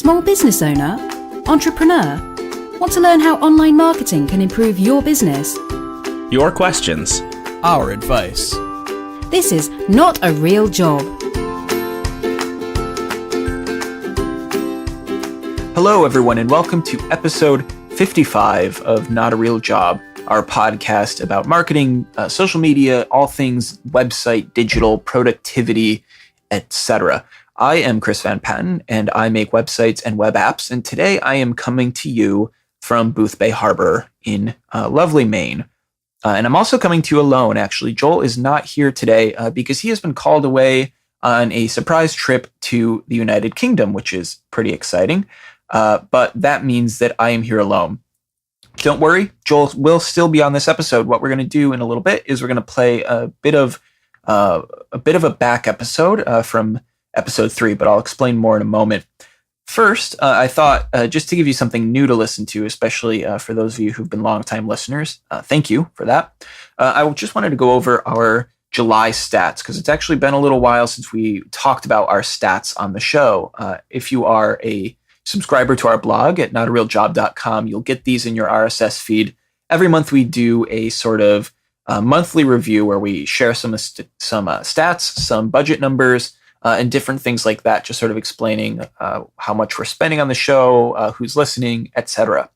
Small business owner? Entrepreneur? Want to learn how online marketing can improve your business? Your questions. Our advice. This is Not a Real Job. Hello, everyone, and welcome to episode 55 of Not a Real Job, our podcast about marketing, social media, all things website, digital, productivity, etc. I am Chris Van Patten, and I make websites and web apps, and today I am coming to you from Boothbay Harbor in lovely Maine. And I'm also coming to you alone, actually. Joel is not here today because he has been called away on a surprise trip to the United Kingdom, which is pretty exciting. But that means that I am here alone. Don't worry, Joel will still be on this episode. What we're going to do in a little bit is we're going to play a bit of a back episode from episode 3, but I'll explain more in a moment. First, I thought just to give you something new to listen to, especially for those of you who've been longtime listeners, thank you for that. I just wanted to go over our July stats because it's actually been a little while since we talked about our stats on the show. If you are a subscriber to our blog at notarealjob.com, you'll get these in your RSS feed. Every month we do a sort of monthly review where we share some stats, some budget numbers, and different things like that, just sort of explaining how much we're spending on the show, who's listening, etc.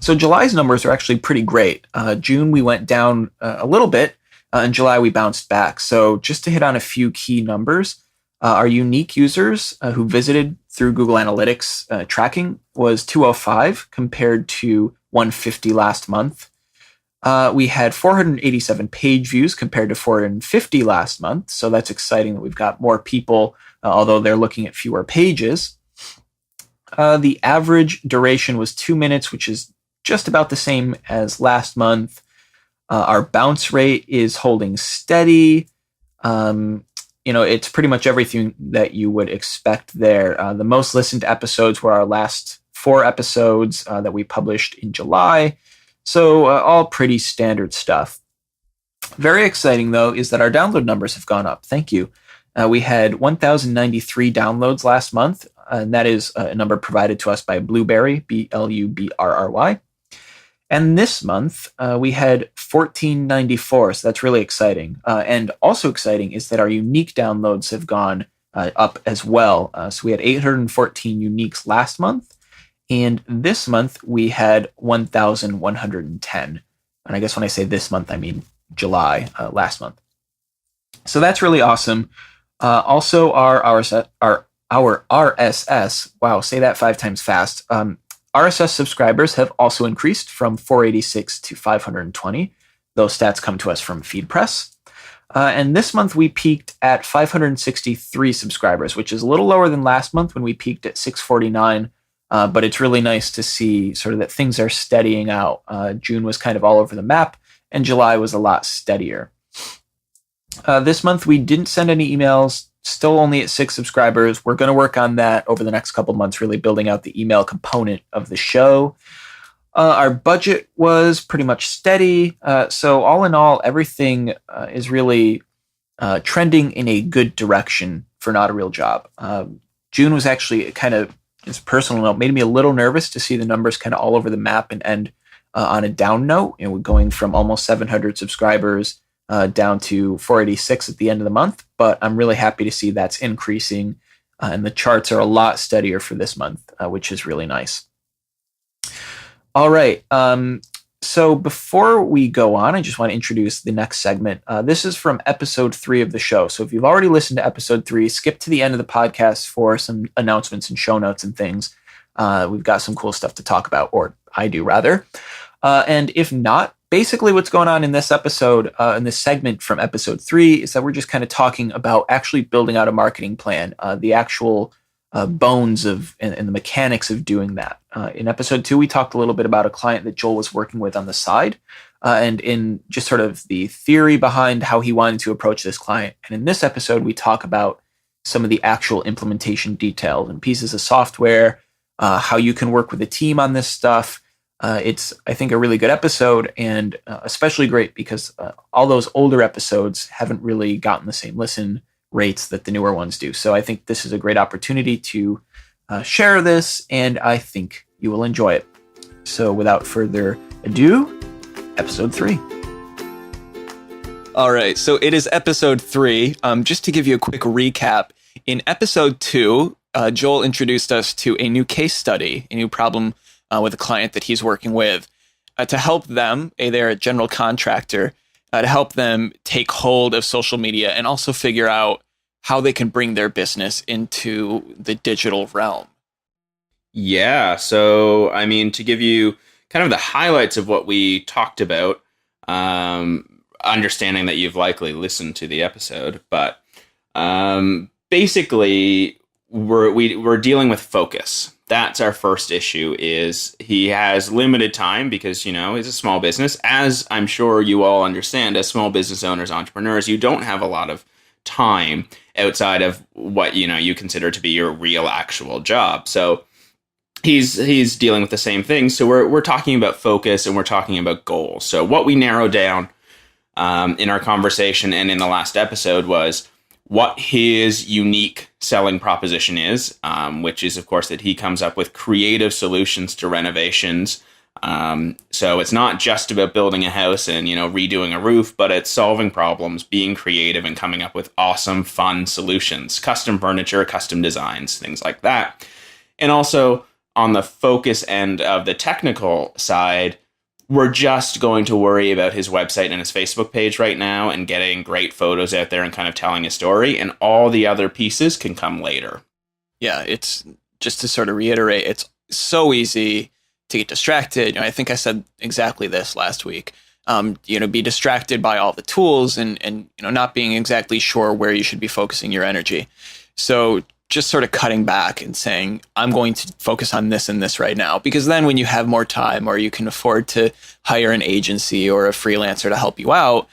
So July's numbers are actually pretty great. June we went down a little bit. In July we bounced back. So just to hit on a few key numbers, our unique users who visited through Google Analytics tracking was 205 compared to 150 last month. We had 487 page views compared to 450 last month. So that's exciting that we've got more people, although they're looking at fewer pages. The average duration was 2 minutes, which is just about the same as last month. Our bounce rate is holding steady. It's pretty much everything that you would expect there. The most listened episodes were our last 4 episodes that we published in July. So all pretty standard stuff. Very exciting, though, is that our download numbers have gone up. Thank you. We had 1,093 downloads last month, and that is a number provided to us by Blueberry, Blubrry. And this month, we had 1,494, so that's really exciting. And also exciting is that our unique downloads have gone up as well. So we had 814 uniques last month, and this month we had 1,110. And I guess when I say this month, I mean July, last month. So that's really awesome. Also, our RSS, wow, say that 5 times fast. RSS subscribers have also increased from 486 to 520. Those stats come to us from FeedPress. And this month we peaked at 563 subscribers, which is a little lower than last month when we peaked at 649. But it's really nice to see sort of that things are steadying out. June was kind of all over the map, and July was a lot steadier. This month we didn't send any emails. Still only at 6 subscribers. We're going to work on that over the next couple months, really building out the email component of the show. Our budget was pretty much steady. So all in all, everything is really trending in a good direction for Not a Real Job. June was actually kind of, as a personal note, made me a little nervous to see the numbers kind of all over the map and end on a down note. We're going from almost 700 subscribers down to 486 at the end of the month, but I'm really happy to see that's increasing, and the charts are a lot steadier for this month, which is really nice. All right, so before we go on, I just want to introduce the next segment. This is from episode 3 of the show, so if you've already listened to episode 3, skip to the end of the podcast for some announcements and show notes and things. We've got some cool stuff to talk about, or I do rather. And if not, basically what's going on in this episode, in this segment from episode 3, is that we're just kind of talking about actually building out a marketing plan, the actual bones of and the mechanics of doing that. In episode 2, we talked a little bit about a client that Joel was working with on the side, and in just sort of the theory behind how he wanted to approach this client. And in this episode, we talk about some of the actual implementation details and pieces of software, how you can work with a team on this stuff. It's, I think, a really good episode, and especially great because all those older episodes haven't really gotten the same listen rates that the newer ones do. So I think this is a great opportunity to share this, and I think you will enjoy it. So without further ado, episode 3. All right, so it is episode 3. Just to give you a quick recap, in episode 2, Joel introduced us to a new case study, a new problem with a client that he's working with, to help them, they're a general contractor, to help them take hold of social media and also figure out how they can bring their business into the digital realm. Yeah, so I mean, to give you kind of the highlights of what we talked about, understanding that you've likely listened to the episode, but basically we're dealing with focus. That's our first issue. Is he has limited time because he's a small business, as I'm sure you all understand. As small business owners, entrepreneurs, you don't have a lot of time outside of what you consider to be your real actual job. So he's dealing with the same thing. So we're talking about focus and we're talking about goals. So what we narrowed down in our conversation and in the last episode was what his unique selling proposition is, which is, of course, that he comes up with creative solutions to renovations. So it's not just about building a house and, redoing a roof, but it's solving problems, being creative, and coming up with awesome, fun solutions, custom furniture, custom designs, things like that. And also on the focus end of the technical side, we're just going to worry about his website and his Facebook page right now and getting great photos out there and kind of telling a story, and all the other pieces can come later. Yeah, it's just to sort of reiterate, it's so easy to get distracted. I think I said exactly this last week. Be distracted by all the tools and not being exactly sure where you should be focusing your energy. So just sort of cutting back and saying, I'm going to focus on this and this right now, because then when you have more time or you can afford to hire an agency or a freelancer to help you out,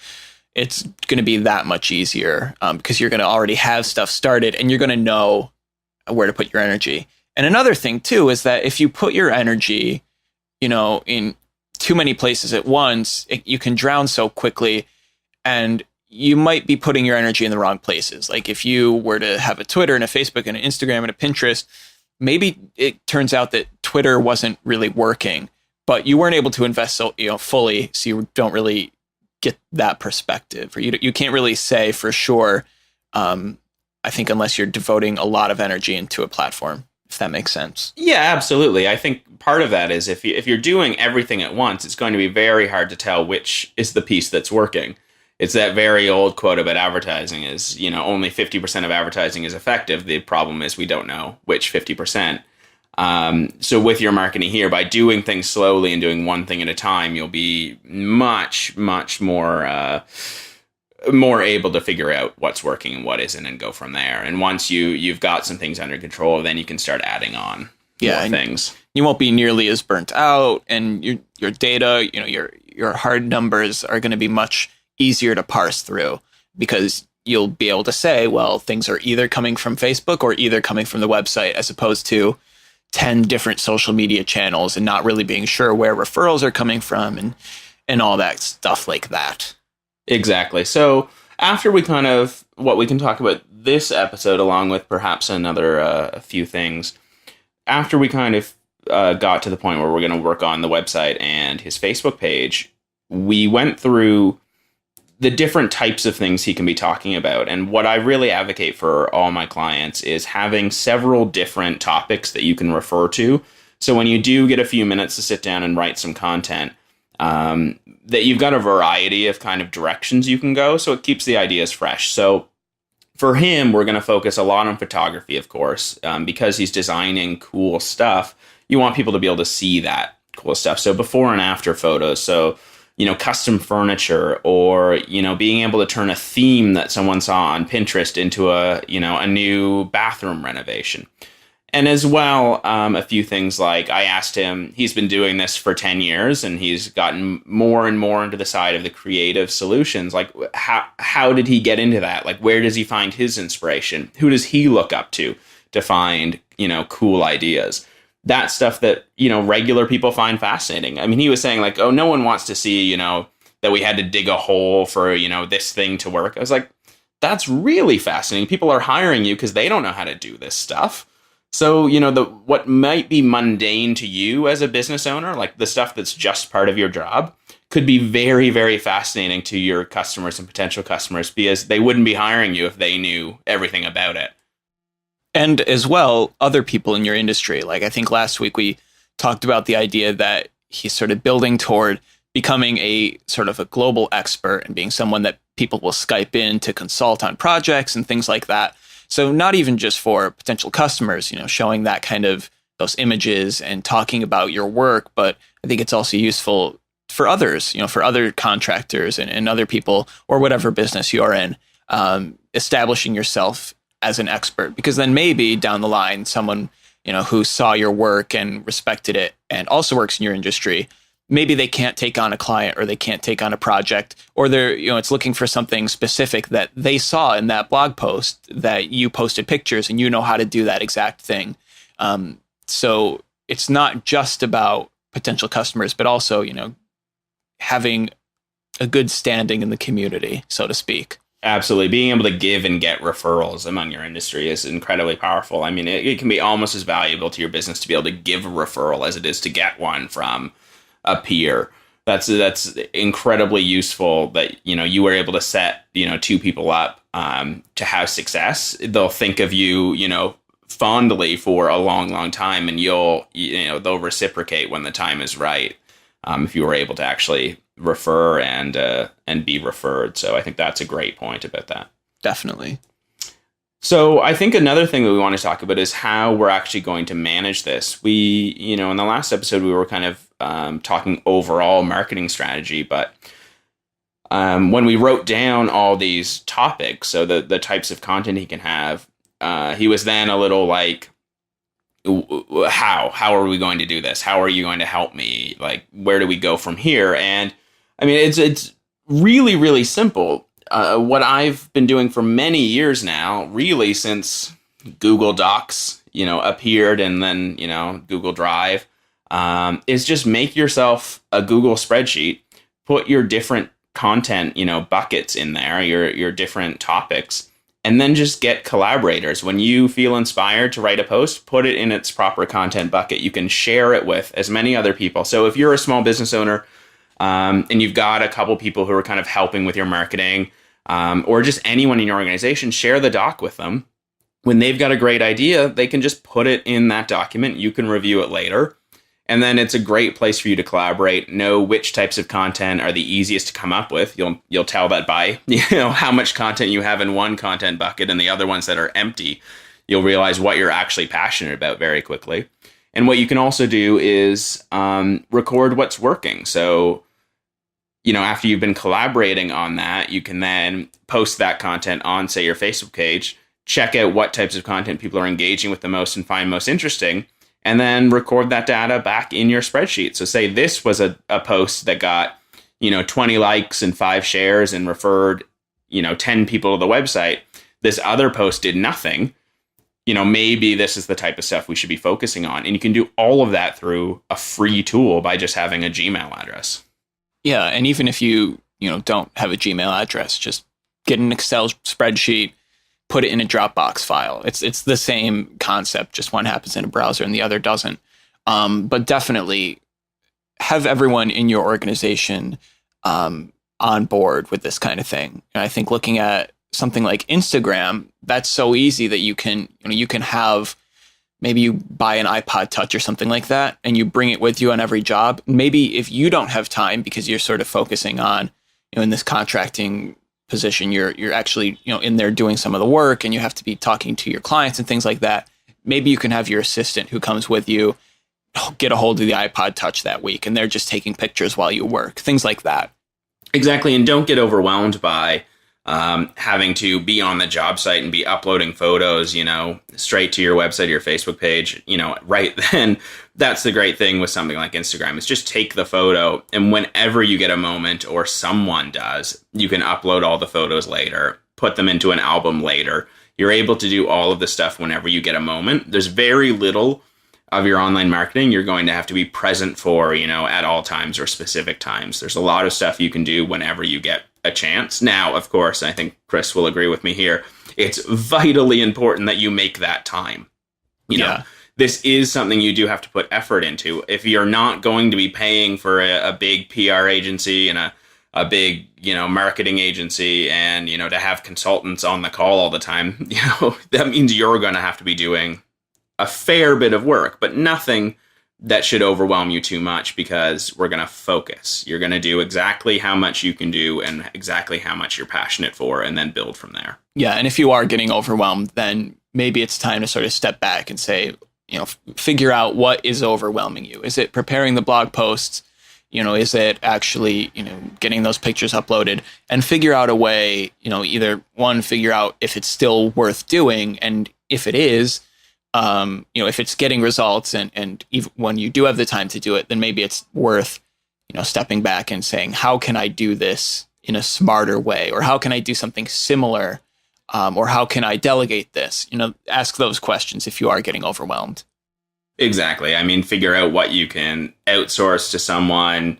it's going to be that much easier because you're going to already have stuff started and you're going to know where to put your energy. And another thing too is that if you put your energy, in too many places at once, you can drown so quickly, and you might be putting your energy in the wrong places. Like if you were to have a Twitter and a Facebook and an Instagram and a Pinterest, maybe it turns out that Twitter wasn't really working, but you weren't able to invest so fully, so you don't really get that perspective, or you can't really say for sure. I think unless you're devoting a lot of energy into a platform, if that makes sense. Yeah, absolutely. I think part of that is if you're doing everything at once, it's going to be very hard to tell which is the piece that's working. It's that very old quote about advertising is, only 50% of advertising is effective. The problem is we don't know which 50%. So with your marketing here, by doing things slowly and doing one thing at a time, you'll be much, much more able to figure out what's working and what isn't and go from there. And once you've got some things under control, then you can start adding on more things. You won't be nearly as burnt out, and your data, your hard numbers are going to be much easier to parse through, because you'll be able to say, well, things are either coming from Facebook or either coming from the website, as opposed to 10 different social media channels and not really being sure where referrals are coming from and all that stuff like that. Exactly. So after we what we can talk about this episode, along with perhaps another a few things, after we got to the point where we're going to work on the website and his Facebook page, we went through the different types of things he can be talking about. And what I really advocate for all my clients is having several different topics that you can refer to. So when you do get a few minutes to sit down and write some content, that you've got a variety of kind of directions you can go. So it keeps the ideas fresh. So for him, we're going to focus a lot on photography, of course, because he's designing cool stuff. You want people to be able to see that cool stuff. So before and after photos. So custom furniture, or, being able to turn a theme that someone saw on Pinterest into a new bathroom renovation. And as well, a few things like I asked him, he's been doing this for 10 years and he's gotten more and more into the side of the creative solutions. Like how did he get into that? Like, where does he find his inspiration? Who does he look up to find, cool ideas? That stuff that, regular people find fascinating. I mean, he was saying like, oh, no one wants to see, that we had to dig a hole for, this thing to work. I was like, that's really fascinating. People are hiring you because they don't know how to do this stuff. So, the what might be mundane to you as a business owner, like the stuff that's just part of your job, could be very, very fascinating to your customers and potential customers because they wouldn't be hiring you if they knew everything about it. And as well, other people in your industry. Like I think last week we talked about the idea that he's sort of building toward becoming a sort of a global expert and being someone that people will Skype in to consult on projects and things like that. So not even just for potential customers, showing that kind of those images and talking about your work, but I think it's also useful for others, for other contractors and other people or whatever business you're in, establishing yourself as an expert, because then maybe down the line, someone, who saw your work and respected it and also works in your industry, maybe they can't take on a client or they can't take on a project, or they're, it's looking for something specific that they saw in that blog post that you posted pictures and how to do that exact thing. So it's not just about potential customers, but also, having a good standing in the community, so to speak. Absolutely. Being able to give and get referrals among your industry is incredibly powerful. I mean, it can be almost as valuable to your business to be able to give a referral as it is to get one from a peer. That's incredibly useful that, you were able to set, two people up to have success. They'll think of you, fondly for a long, long time, and they'll reciprocate when the time is right. If you were able to actually refer and be referred. So I think that's a great point about that. Definitely. So I think another thing that we want to talk about is how we're actually going to manage this. We, in the last episode, we were kind of talking overall marketing strategy, but when we wrote down all these topics, so the types of content he can have, he was then a little like, how are we going to do this? How are you going to help me? Like, where do we go from here? And I mean, it's really, really simple. What I've been doing for many years now, really since Google Docs, appeared, and then, Google Drive, is just make yourself a Google spreadsheet, put your different content, buckets in there, your different topics, and then just get collaborators. When you feel inspired to write a post, put it in its proper content bucket. You can share it with as many other people. So if you're a small business owner, and you've got a couple people who are kind of helping with your marketing, or just anyone in your organization, share the doc with them. When they've got a great idea, they can just put it in that document. You can review it later. And then it's a great place for you to collaborate, know which types of content are the easiest to come up with. You'll tell that by, how much content you have in one content bucket and the other ones that are empty. You'll realize what you're actually passionate about very quickly. And what you can also do is record what's working. So, after you've been collaborating on that, you can then post that content on, say, your Facebook page, check out what types of content people are engaging with the most and find most interesting, and then record that data back in your spreadsheet. So say this was a post that got, 20 likes and 5 shares and referred, 10 people to the website. This other post did nothing. Maybe this is the type of stuff we should be focusing on. And you can do all of that through a free tool by just having a Gmail address. Yeah, and even if you don't have a Gmail address, just get an Excel spreadsheet, put it in a Dropbox file. It's the same concept, just one happens in a browser and the other doesn't. But definitely have everyone in your organization on board with this kind of thing. And I think looking at something like Instagram, that's so easy that you can have, maybe you buy an iPod Touch or something like that, and you bring it with you on every job. Maybe if you don't have time because you're sort of focusing on, in this contracting position, you're actually, in there doing some of the work and you have to be talking to your clients and things like that. Maybe you can have your assistant who comes with you get a hold of the iPod Touch that week and they're just taking pictures while you work, things like that. Exactly. And don't get overwhelmed by having to be on the job site and be uploading photos, straight to your website, your Facebook page, right then. That's the great thing with something like Instagram is just take the photo, and whenever you get a moment or someone does, you can upload all the photos later, put them into an album later. You're able to do all of the stuff whenever you get a moment. There's very little of your online marketing you're going to have to be present for, at all times or specific times. There's a lot of stuff you can do whenever you get a chance. Now, of course, I think Chris will agree with me here. It's vitally important that you make that time. You know, this is something you do have to put effort into. If you're not going to be paying for a big PR agency and a big, marketing agency and, to have consultants on the call all the time, that means you're going to have to be doing a fair bit of work, but nothing that should overwhelm you too much, because we're going to focus. You're going to do exactly how much you can do and exactly how much you're passionate for, and then build from there. Yeah. And if you are getting overwhelmed, then maybe it's time to sort of step back and say, figure out what is overwhelming you. Is it preparing the blog posts? Is it actually, getting those pictures uploaded, and figure out a way, either one, figure out if it's still worth doing. And if it is, if it's getting results and even when you do have the time to do it, then maybe it's worth, stepping back and saying, how can I do this in a smarter way? Or how can I do something similar? Or how can I delegate this? Ask those questions if you are getting overwhelmed. Exactly. I mean, figure out what you can outsource to someone,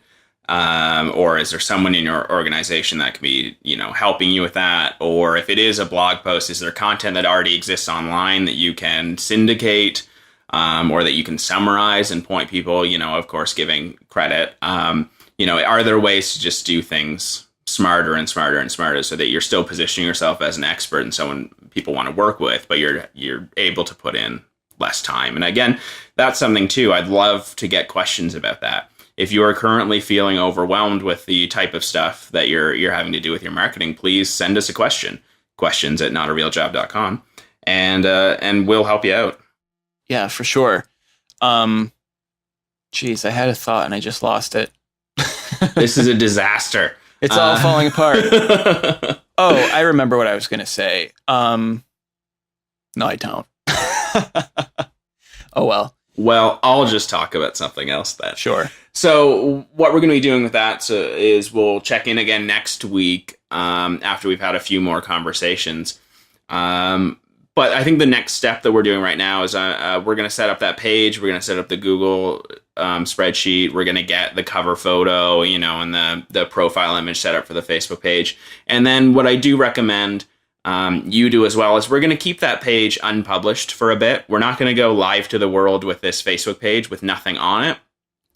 or is there someone in your organization that can be, helping you with that? Or if it is a blog post, is there content that already exists online that you can syndicate, or that you can summarize and point people, of course, giving credit. Are there ways to just do things smarter and smarter and smarter so that you're still positioning yourself as an expert and someone people want to work with, but you're able to put in less time? And again, that's something too. I'd love to get questions about that. If you are currently feeling overwhelmed with the type of stuff that you're having to do with your marketing, please send us a question. questions@notarealjob.com, and we'll help you out. Yeah, for sure. Geez, I had a thought and I just lost it. This is a disaster. It's all falling apart. Oh, I remember what I was going to say. No, I don't. Oh, well. Well, I'll just talk about something else then. Sure. So what we're going to be doing with that is we'll check in again next week after we've had a few more conversations. But I think the next step that we're doing right now is we're going to set up that page. We're going to set up the Google spreadsheet. We're going to get the cover photo, and the profile image set up for the Facebook page. And then what I do recommend you do as well is we're going to keep that page unpublished for a bit. We're not going to go live to the world with this Facebook page with nothing on it.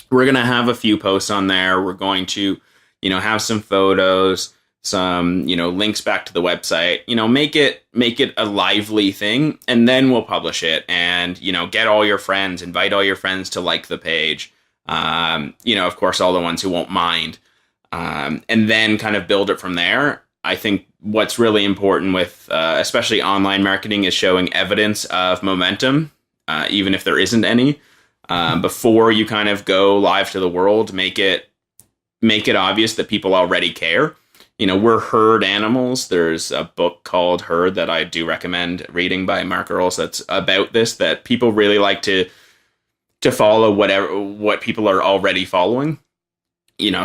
We're going to have a few posts on there. We're going to, have some photos, some, links back to the website, make it a lively thing, and then we'll publish it and, get all your friends, invite all your friends to like the page. Of course, all the ones who won't mind, and then kind of build it from there. I think what's really important with, especially online marketing, is showing evidence of momentum, even if there isn't any, before you kind of go live to the world. Make it obvious that people already care. We're herd animals. There's a book called Herd that I do recommend reading by Mark Earls that's about this, that people really like to follow what people are already following.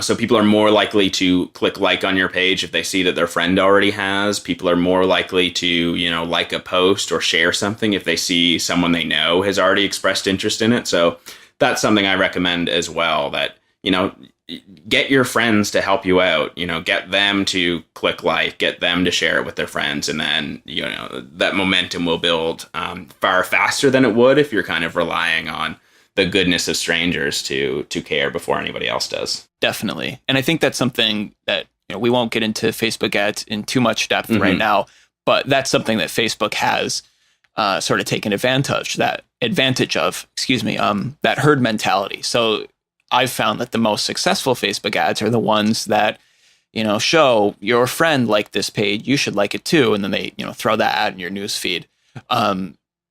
So people are more likely to click like on your page if they see that their friend already has. People are more likely to, like a post or share something if they see someone they know has already expressed interest in it. So that's something I recommend as well, that, get your friends to help you out, get them to click like, get them to share it with their friends. And then, that momentum will build far faster than it would if you're kind of relying on the goodness of strangers to care before anybody else does. Definitely. And I think that's something that, we won't get into Facebook ads in too much depth right now, but that's something that Facebook has sort of taken advantage of, that herd mentality. So I've found that the most successful Facebook ads are the ones that, show your friend liked this page, you should like it too. And then they, throw that ad in your news feed.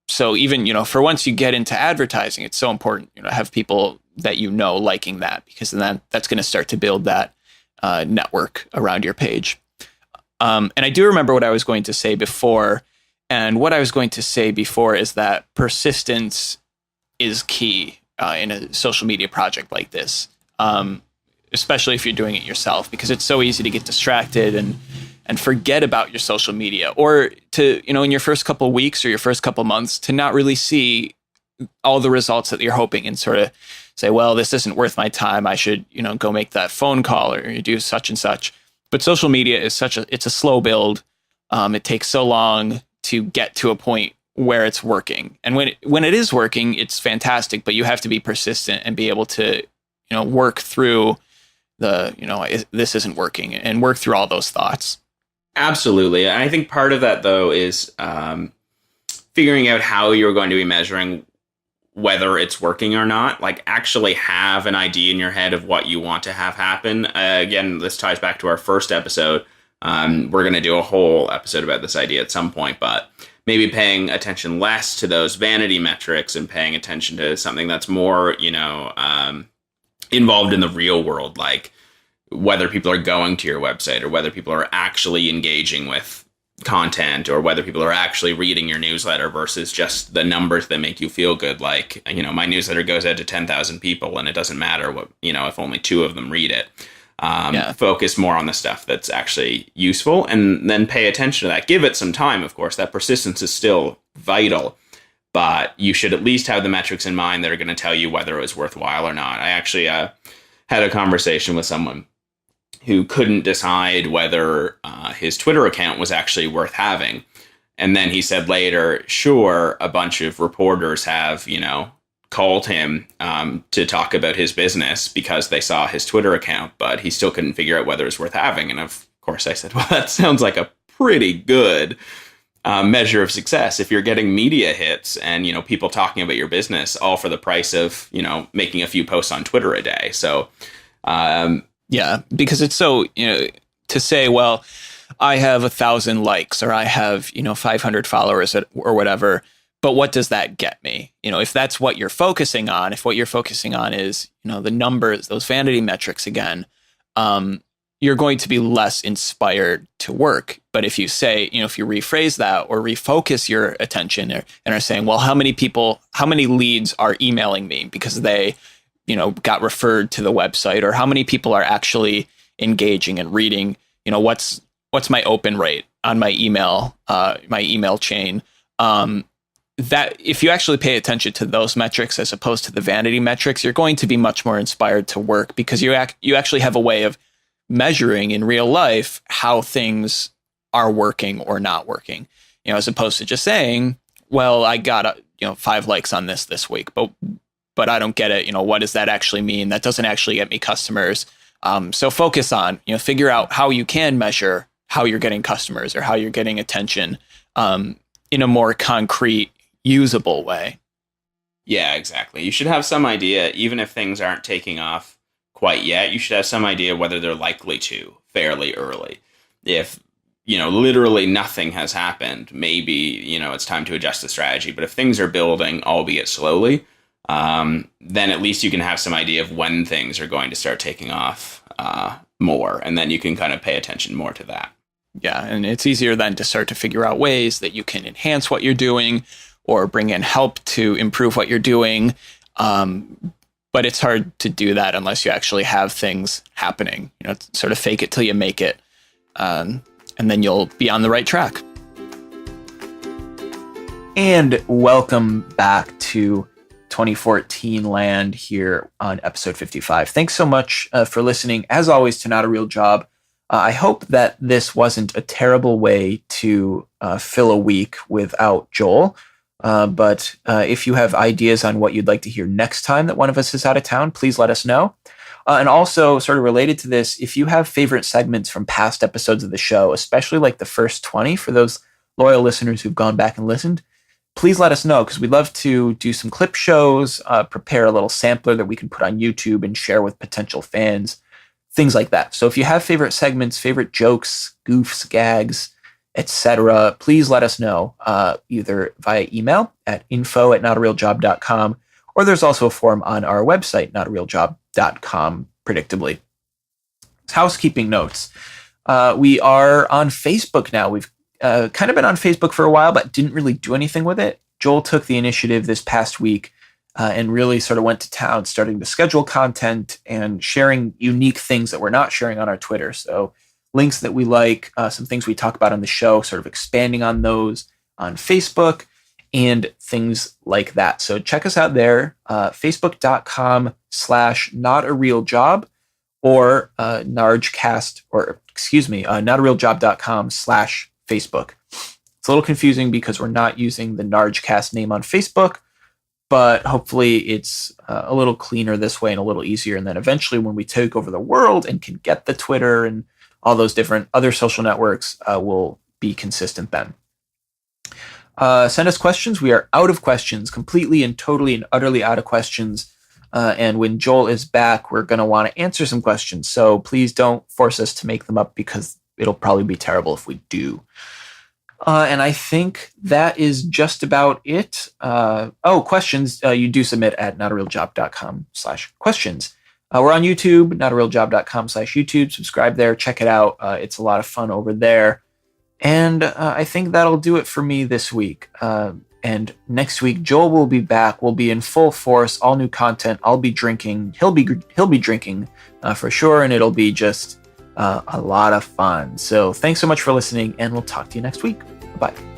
So even, for once you get into advertising, it's so important, to have people that liking that, because then that's going to start to build that network around your page. And I do remember what I was going to say before. And what I was going to say before is that persistence is key in a social media project like this, especially if you're doing it yourself, because it's so easy to get distracted and forget about your social media, or to, in your first couple of weeks or your first couple of months, to not really see all the results that you're hoping, and sort of say, well, this isn't worth my time. I should, go make that phone call or do such and such. But social media is it's a slow build. It takes so long to get to a point where it's working. And when it is working, it's fantastic, but you have to be persistent and be able to, work through this isn't working and work through all those thoughts. Absolutely. And I think part of that, though, is figuring out how you're going to be measuring whether it's working or not. Like, actually have an idea in your head of what you want to have happen. Again, this ties back to our first episode. We're going to do a whole episode about this idea at some point, but maybe paying attention less to those vanity metrics and paying attention to something that's more, involved in the real world, like whether people are going to your website or whether people are actually engaging with content or whether people are actually reading your newsletter versus just the numbers that make you feel good. Like, my newsletter goes out to 10,000 people and it doesn't matter what, if only 2 of them read it. Focus more on the stuff that's actually useful and then pay attention to that. Give it some time, of course. That persistence is still vital, but you should at least have the metrics in mind that are going to tell you whether it was worthwhile or not. I actually had a conversation with someone who couldn't decide whether his Twitter account was actually worth having. And then he said later, sure, a bunch of reporters have, called him to talk about his business because they saw his Twitter account, but he still couldn't figure out whether it was worth having. And of course I said, well, that sounds like a pretty good measure of success. If you're getting media hits and, people talking about your business all for the price of, making a few posts on Twitter a day. So, yeah, because it's so, to say, well, I have 1,000 likes or I have, 500 followers or whatever. But what does that get me? If that's what you're focusing on, if what you're focusing on is, the numbers, those vanity metrics again, you're going to be less inspired to work. But if you say, if you rephrase that or refocus your attention and are saying, well, how many leads are emailing me because they, got referred to the website, or how many people are actually engaging and reading, what's my open rate on my email chain? That if you actually pay attention to those metrics as opposed to the vanity metrics, you're going to be much more inspired to work because you actually have a way of measuring in real life how things are working or not working, as opposed to just saying, well, I got 5 likes on this week, but I don't get it. What does that actually mean? That doesn't actually get me customers. So focus on, figure out how you can measure how you're getting customers or how you're getting attention in a more concrete, usable way. Yeah, exactly. You should have some idea, even if things aren't taking off quite yet, you should have some idea whether they're likely to fairly early. If, literally nothing has happened, maybe, it's time to adjust the strategy. But if things are building, albeit slowly, then at least you can have some idea of when things are going to start taking off more. And then you can kind of pay attention more to that. Yeah, and it's easier then to start to figure out ways that you can enhance what you're doing or bring in help to improve what you're doing. But it's hard to do that unless you actually have things happening, sort of fake it till you make it. And then you'll be on the right track. And welcome back to 2014 land here on episode 55. Thanks so much for listening, as always, to Not a Real Job. I hope that this wasn't a terrible way to fill a week without Joel. But if you have ideas on what you'd like to hear next time that one of us is out of town, please let us know. And also, sort of related to this, if you have favorite segments from past episodes of the show, especially like the first 20 for those loyal listeners who've gone back and listened, please let us know, because we'd love to do some clip shows, prepare a little sampler that we can put on YouTube and share with potential fans, things like that. So if you have favorite segments, favorite jokes, goofs, gags, etc., please let us know, either via email at info@notarealjob.com, or there's also a form on our website, notarealjob.com, predictably. Housekeeping notes. We are on Facebook now. We've kind of been on Facebook for a while, but didn't really do anything with it. Joel took the initiative this past week and really sort of went to town, starting to schedule content and sharing unique things that we're not sharing on our Twitter. So links that we like, some things we talk about on the show, sort of expanding on those on Facebook and things like that. So check us out there, facebook.com/notarealjob or nargcast, or notarealjob.com/Facebook. Let's It's a little confusing because we're not using the Nargcast name on Facebook, but hopefully it's a little cleaner this way and a little easier. And then eventually when we take over the world and can get the Twitter and all those different other social networks, we'll be consistent then. Send us questions. We are out of questions, completely and totally and utterly out of questions. And when Joel is back, we're going to want to answer some questions. So please don't force us to make them up because it'll probably be terrible if we do. And I think that is just about it. Questions you do submit at notarealjob.com/questions. We're on YouTube, notarealjob.com/YouTube. Subscribe there. Check it out. It's a lot of fun over there. And I think that'll do it for me this week. And next week, Joel will be back. We'll be in full force, all new content. I'll be drinking. He'll be drinking for sure. And it'll be just a lot of fun. So thanks so much for listening, and we'll talk to you next week. Bye.